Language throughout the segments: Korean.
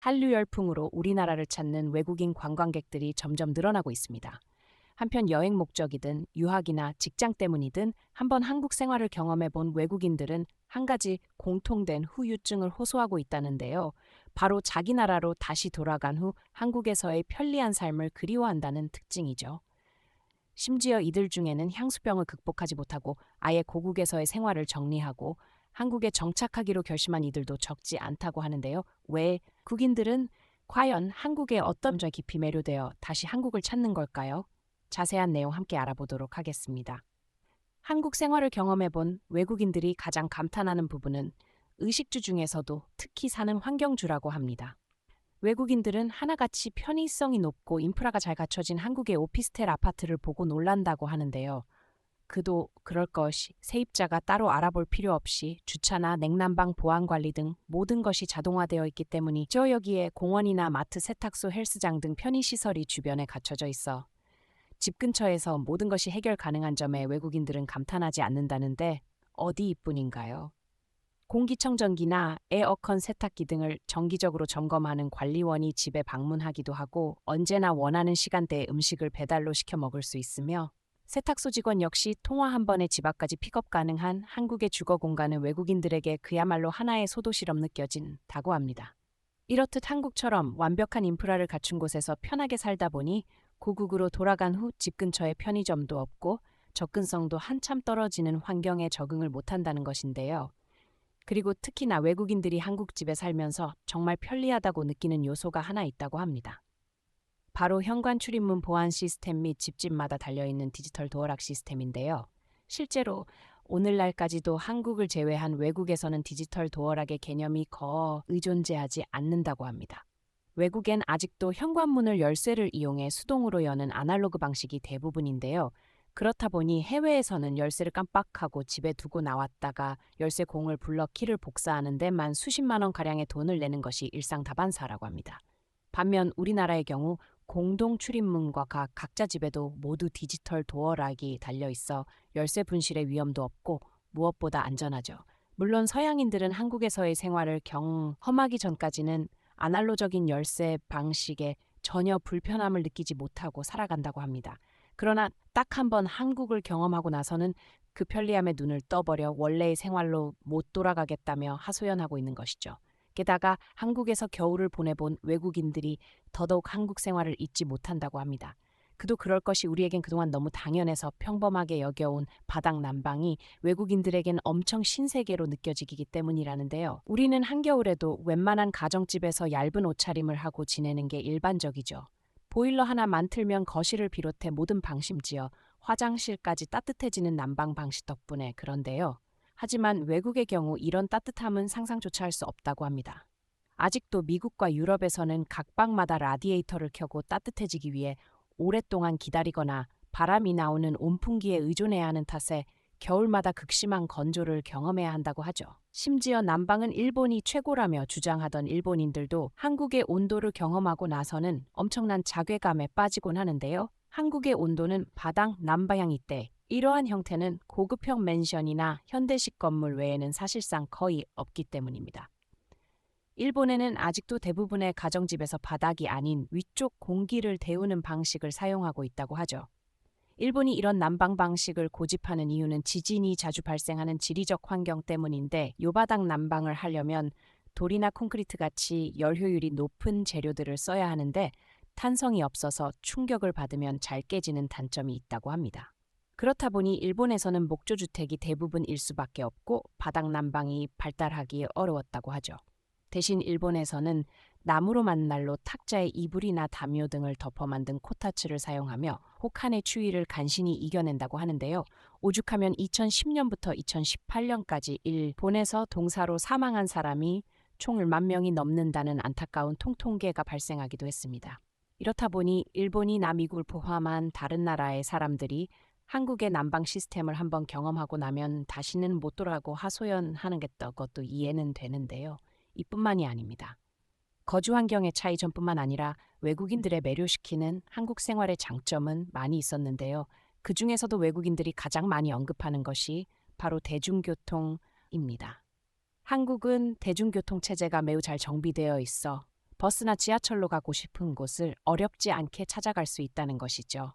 한류 열풍으로 우리나라를 찾는 외국인 관광객들이 점점 늘어나고 있습니다. 한편 여행 목적이든 유학이나 직장 때문이든 한번 한국 생활을 경험해 본 외국인들은 한 가지 공통된 후유증을 호소하고 있다는데요. 바로 자기 나라로 다시 돌아간 후 한국에서의 편리한 삶을 그리워한다는 특징이죠. 심지어 이들 중에는 향수병을 극복하지 못하고 아예 고국에서의 생활을 정리하고 한국에 정착하기로 결심한 이들도 적지 않다고 하는데요. 왜 국인들은 과연 한국에 어떤 점에 깊이 매료되어 다시 한국을 찾는 걸까요? 자세한 내용 함께 알아보도록 하겠습니다. 한국 생활을 경험해본 외국인들이 가장 감탄하는 부분은 의식주 중에서도 특히 사는 환경주라고 합니다. 외국인들은 하나같이 편의성이 높고 인프라가 잘 갖춰진 한국의 오피스텔 아파트를 보고 놀란다고 하는데요. 그도 그럴 것이 세입자가 따로 알아볼 필요 없이 주차나 냉난방 보안 관리 등 모든 것이 자동화되어 있기 때문이죠. 여기에 공원이나 마트, 세탁소, 헬스장 등 편의시설이 주변에 갖춰져 있어 집 근처에서 모든 것이 해결 가능한 점에 외국인들은 감탄하지 않는다는데 어디 이뿐인가요? 공기청정기나 에어컨 세탁기 등을 정기적으로 점검하는 관리원이 집에 방문하기도 하고 언제나 원하는 시간대에 음식을 배달로 시켜 먹을 수 있으며 세탁소 직원 역시 통화 한 번에 집 앞까지 픽업 가능한 한국의 주거 공간은 외국인들에게 그야말로 하나의 소도시처럼 느껴진다고 합니다. 이렇듯 한국처럼 완벽한 인프라를 갖춘 곳에서 편하게 살다 보니 고국으로 돌아간 후 집 근처에 편의점도 없고 접근성도 한참 떨어지는 환경에 적응을 못한다는 것인데요. 그리고 특히나 외국인들이 한국집에 살면서 정말 편리하다고 느끼는 요소가 하나 있다고 합니다. 바로 현관 출입문 보안 시스템 및 집집마다 달려있는 디지털 도어락 시스템인데요. 실제로 오늘날까지도 한국을 제외한 외국에서는 디지털 도어락의 개념이 거의 존재하지 않는다고 합니다. 외국엔 아직도 현관문을 열쇠를 이용해 수동으로 여는 아날로그 방식이 대부분인데요. 그렇다 보니 해외에서는 열쇠를 깜빡하고 집에 두고 나왔다가 열쇠 공을 불러 키를 복사하는 데만 수십만 원 가량의 돈을 내는 것이 일상 다반사라고 합니다. 반면 우리나라의 경우 공동 출입문과 각자 집에도 모두 디지털 도어락이 달려 있어 열쇠 분실의 위험도 없고 무엇보다 안전하죠. 물론 서양인들은 한국에서의 생활을 경험하기 전까지는 아날로적인 열쇠 방식에 전혀 불편함을 느끼지 못하고 살아간다고 합니다. 그러나 딱 한 번 한국을 경험하고 나서는 그 편리함에 눈을 떠버려 원래의 생활로 못 돌아가겠다며 하소연하고 있는 것이죠. 게다가 한국에서 겨울을 보내본 외국인들이 더더욱 한국 생활을 잊지 못한다고 합니다. 그도 그럴 것이 우리에겐 그동안 너무 당연해서 평범하게 여겨온 바닥 난방이 외국인들에겐 엄청 신세계로 느껴지기 때문이라는데요. 우리는 한겨울에도 웬만한 가정집에서 얇은 옷차림을 하고 지내는 게 일반적이죠. 보일러 하나만 틀면 거실을 비롯해 모든 방 심지어 화장실까지 따뜻해지는 난방 방식 덕분에 그런데요. 하지만 외국의 경우 이런 따뜻함은 상상조차 할 수 없다고 합니다. 아직도 미국과 유럽에서는 각 방마다 라디에이터를 켜고 따뜻해지기 위해 오랫동안 기다리거나 바람이 나오는 온풍기에 의존해야 하는 탓에 겨울마다 극심한 건조를 경험해야 한다고 하죠. 심지어 난방은 일본이 최고라며 주장하던 일본인들도 한국의 온도를 경험하고 나서는 엄청난 자괴감에 빠지곤 하는데요. 한국의 온도는 바닥 난방향이 때 이러한 형태는 고급형 맨션이나 현대식 건물 외에는 사실상 거의 없기 때문입니다. 일본에는 아직도 대부분의 가정집에서 바닥이 아닌 위쪽 공기를 데우는 방식을 사용하고 있다고 하죠. 일본이 이런 난방 방식을 고집하는 이유는 지진이 자주 발생하는 지리적 환경 때문인데 요바닥 난방을 하려면 돌이나 콘크리트 같이 열 효율이 높은 재료들을 써야 하는데 탄성이 없어서 충격을 받으면 잘 깨지는 단점이 있다고 합니다. 그렇다 보니 일본에서는 목조주택이 대부분일 수밖에 없고 바닥 난방이 발달하기 어려웠다고 하죠. 대신 일본에서는 나무로 만 난로 탁자에 이불이나 담요 등을 덮어 만든 코타츠를 사용하며 혹한의 추위를 간신히 이겨낸다고 하는데요. 오죽하면 2010년부터 2018년까지 일본에서 동사로 사망한 사람이 총 1만 명이 넘는다는 안타까운 통계가 발생하기도 했습니다. 이렇다 보니 일본이나 미국을 포함한 다른 나라의 사람들이 한국의 난방 시스템을 한번 경험하고 나면 다시는 못 돌아가고 하소연하는 것도 이해는 되는데요. 이뿐만이 아닙니다. 거주 환경의 차이 전뿐만 아니라 외국인들의 매료시키는 한국 생활의 장점은 많이 있었는데요. 그 중에서도 외국인들이 가장 많이 언급하는 것이 바로 대중교통입니다. 한국은 대중교통 체제가 매우 잘 정비되어 있어 버스나 지하철로 가고 싶은 곳을 어렵지 않게 찾아갈 수 있다는 것이죠.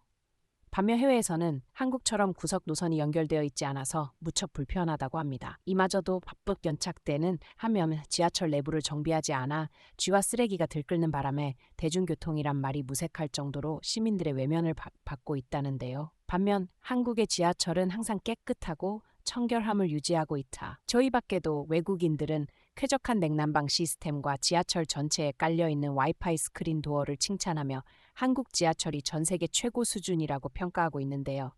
반면 해외에서는 한국처럼 구석 노선이 연결되어 있지 않아서 무척 불편하다고 합니다. 이마저도 바쁘 연착되는 하면 지하철 내부를 정비하지 않아 쥐와 쓰레기가 들끓는 바람에 대중교통이란 말이 무색할 정도로 시민들의 외면을 받고 있다는데요. 반면 한국의 지하철은 항상 깨끗하고 청결함을 유지하고 있다. 저희 밖에도 외국인들은 쾌적한 냉난방 시스템과 지하철 전체에 깔려있는 와이파이 스크린 도어를 칭찬하며 한국 지하철이 전 세계 최고 수준이라고 평가하고 있는데요.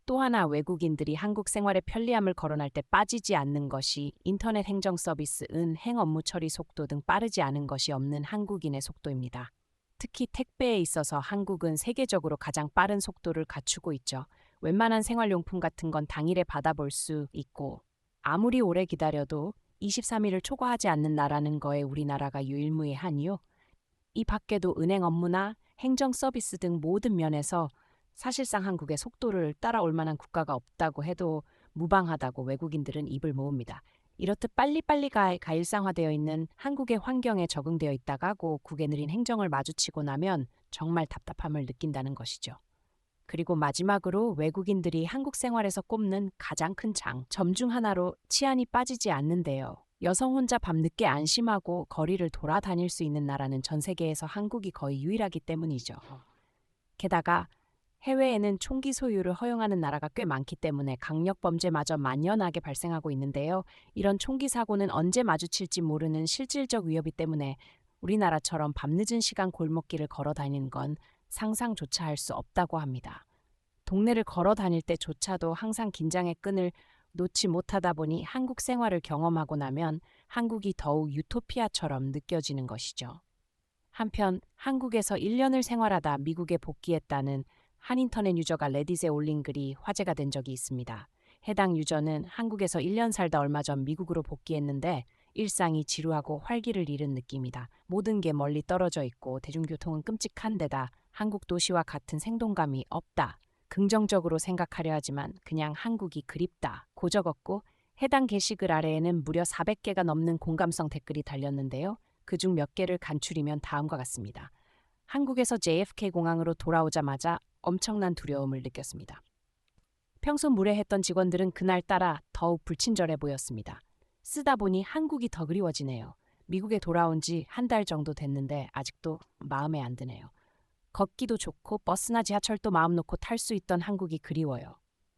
또 하나 외국인들이 한국 생활의 편리함을 거론할 때 빠지지 않는 것이 인터넷 행정 서비스, 행 업무 처리 속도 등 빠르지 않은 것이 없는 한국인의 속도입니다. 특히 택배에 있어서 한국은 세계적으로 가장 빠른 속도를 갖추고 있죠. 웬만한 생활용품 같은 건 당일에 받아볼 수 있고 아무리 오래 기다려도 23일을 초과하지 않는 나라는 거에 우리나라가 유일무이하니요. 이 밖에도 은행 업무나 행정 서비스 등 모든 면에서 사실상 한국의 속도를 따라올 만한 국가가 없다고 해도 무방하다고 외국인들은 입을 모읍니다. 이렇듯 빨리빨리 일상화되어 있는 한국의 환경에 적응되어 있다가 국의 느린 행정을 마주치고 나면 정말 답답함을 느낀다는 것이죠. 그리고 마지막으로 외국인들이 한국 생활에서 꼽는 가장 큰 점 중 하나로 치안이 빠지지 않는데요. 여성 혼자 밤늦게 안심하고 거리를 돌아다닐 수 있는 나라는 전 세계에서 한국이 거의 유일하기 때문이죠. 게다가 해외에는 총기 소유를 허용하는 나라가 꽤 많기 때문에 강력범죄마저 만연하게 발생하고 있는데요. 이런 총기 사고는 언제 마주칠지 모르는 실질적 위협이 때문에 우리나라처럼 밤늦은 시간 골목길을 걸어 다니는 건 상상조차 할 수 없다고 합니다. 동네를 걸어 다닐 때조차도 항상 긴장의 끈을 놓지 못하다 보니 한국 생활을 경험하고 나면 한국이 더욱 유토피아처럼 느껴지는 것이죠. 한편 한국에서 1년을 생활하다 미국에 복귀했다는 한 인터넷 유저가 레딧에 올린 글이 화제가 된 적이 있습니다. 해당 유저는 한국에서 1년 살다 얼마 전 미국으로 복귀했는데 일상이 지루하고 활기를 잃은 느낌이다. 모든 게 멀리 떨어져 있고 대중교통은 끔찍한 데다 한국 도시와 같은 생동감이 없다. 긍정적으로 생각하려 하지만 그냥 한국이 그립다. 고 적었고 해당 게시글 아래에는 무려 400개가 넘는 공감성 댓글이 달렸는데요. 그중 몇 개를 간추리면 다음과 같습니다. 한국에서 JFK 공항으로 돌아오자마자 엄청난 두려움을 느꼈습니다. 평소 무례했던 직원들은 그날따라 더욱 불친절해 보였습니다. 쓰다 보니 한국이 더 그리워지네요. 미국에 돌아온 지 한 달 정도 됐는데 아직도 마음에 안 드네요. 걷기도 좋고 버스나 지하철도 마음 놓고 탈 수 있던 한국이 그리워요.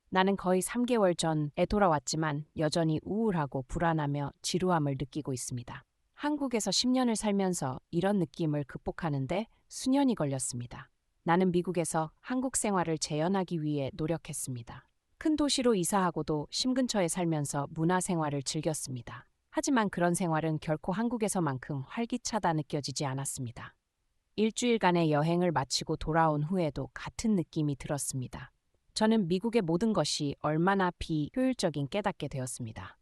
나는 거의 3개월 전에 돌아왔지만 여전히 우울하고 불안하며 지루함을 느끼고 있습니다. 한국에서 10년을 살면서 이런 느낌을 극복하는데 수년이 걸렸습니다. 나는 미국에서 한국 생활을 재현하기 위해 노력했습니다. 큰 도시로 이사하고도 심 근처에 살면서 문화 생활을 즐겼습니다. 하지만 그런 생활은 결코 한국에서만큼 활기차다 느껴지지 않았습니다. 일주일간의 여행을 마치고 돌아온 후에도 같은 느낌이 들었습니다. 저는 미국의 모든 것이 얼마나 비효율적인 깨닫게 되었습니다.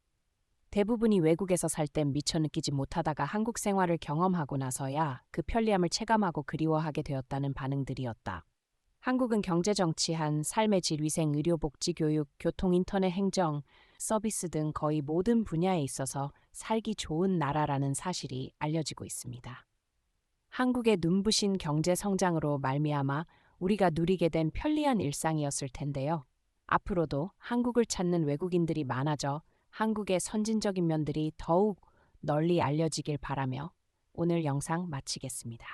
대부분이 외국에서 살 땐 미처 느끼지 못하다가 한국 생활을 경험하고 나서야 그 편리함을 체감하고 그리워하게 되었다는 반응들이었다. 한국은 경제, 정치, 삶의 질, 위생, 의료, 복지, 교육, 교통, 인터넷, 행정, 서비스 등 거의 모든 분야에 있어서 살기 좋은 나라라는 사실이 알려지고 있습니다. 한국의 눈부신 경제 성장으로 말미암아 우리가 누리게 된 편리한 일상이었을 텐데요. 앞으로도 한국을 찾는 외국인들이 많아져 한국의 선진적인 면들이 더욱 널리 알려지길 바라며 오늘 영상 마치겠습니다.